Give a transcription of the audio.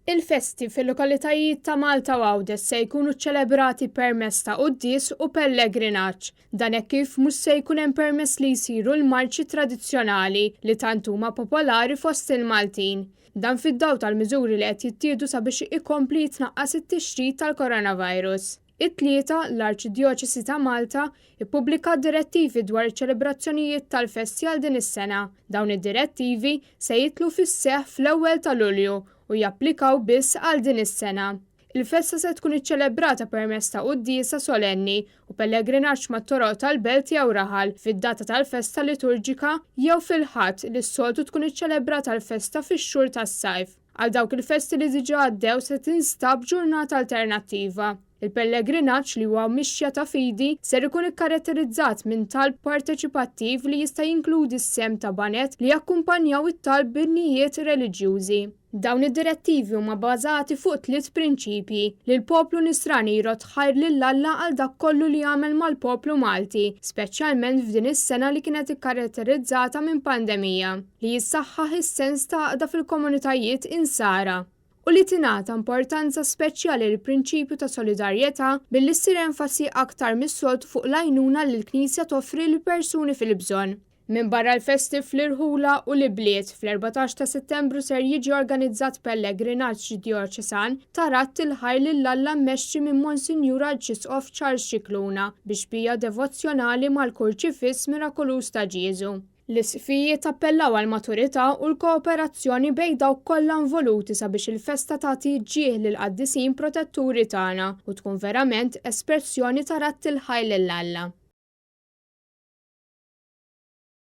Il-festi fil-lokalitajiet ta' Malta u Għawdex se jkunu ċċelebrati permezz ta' qudies u pellegrinaġġ. Dan hekk kif mhux se jkun hemm permess li jsiru l-marċi tradizzjonali li tant huma popolari fost il-Maltin. Dan fid-dawl tal-miżuri li qed jittieħdu sabiex ikompli jitnaqqas it-tixrid tal-coronavirus. It-tlieta l-Arċidjoċesi ta' Malta ippubblika direttivi dwar iċ-ċelebrazzjonijiet tal-festi għal din is-sena. Dawn id-direttivi se jitlu fis-seħħ fl-ewwel ta' Lulju u japplikaw biss għal din is-sena. Il-festa se tkun iċċelebrata permezz ta' qudiesa solenni u pellegrinaġġ mat-toroq tal-belt jew raħal fid-data tal-festa liturġika jew fil-ħadd li s-soltu tkun iċċelebrata l-festa fix-xhur tas-sajf. Għal dawk il-festi li diġà għaddew se tinstab ġurnata alternattiva. Il-pellegrinaġġ li huwa mixja ta' fidi ser ikun ikkaratterizzat minn talb parteċipattiv li jista' jinkludi s-sem ta' banet li jakkumpanjaw it-talb bin-nijiet reliġjużi. Dawn id-direttivi huma bbażati fuq tliet prinċipji li l-poplu Nisrani jrod ħajr lill-Alla għal dak kollu li jagħmel mal-poplu Malti, speċjalment f'din is-sena li kienet ikkaratterizzata minn pandemija, li jissaħħaħ is-sens ta' għaqda fil-komunitajiet insara. U li tingħata importanza speċjali lill prinċipju ta' solidarjetà billi ssir enfasi aktar mis-soltu fuq l-għajnuna li l-Knisja toffri lil persuni fil-bżonn. Minn barra l-festi fl-Irħula u l-Bliet fl-14 ta' Settembru ser jiġi organizzat pellegrinaġġ djoċesan ta' ratt il-ħajr lill-Alla mmexxi minn Monsinjur Arċisqof Charles Scicluna biex bija devozzjonali mal-Kurċifiss Mirakolus ta' Ġiesu. L-isfijiet appellaw għal maturità u l-kooperazzjoni bejn dawk kollha involuti sabiex il-festa tagħti ġieħ lil qaddisin protetturi tagħna u tkun verament espressjoni ta' ratt il-ħajr lill-Alla.